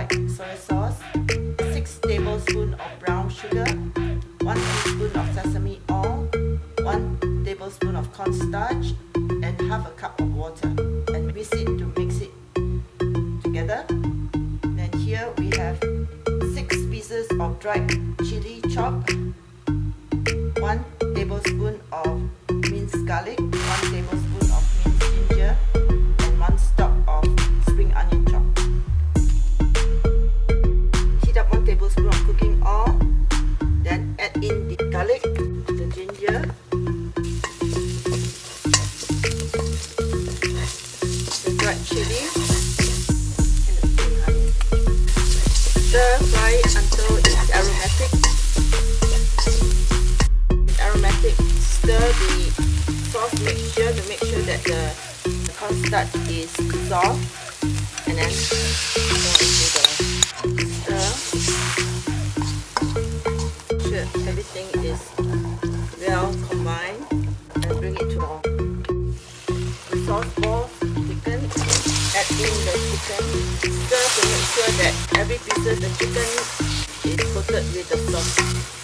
white soy sauce, 6 tablespoons of brown sugar, 1 teaspoon of sesame oil, 1 tablespoon of cornstarch, and half a cup of water, and whisk it to mix it together. Then here we have 6 pieces of dried chili chopped, 1 tablespoon of minced garlic, 1 tablespoon of minced ginger, and 1 stalk of spring onion chopped. Heat up 1 tablespoon of cooking oil, then add in the garlic, the ginger, the dried chili, and the spring onion. Stir fry until it's aromatic. Stir the sauce mixture to make sure that the cornstarch is soft, and then go into the stir. Make sure everything is well combined and bring it to the sauce ball chicken. Add in the chicken. Stir to make sure that every piece of the chicken is coated with the sauce.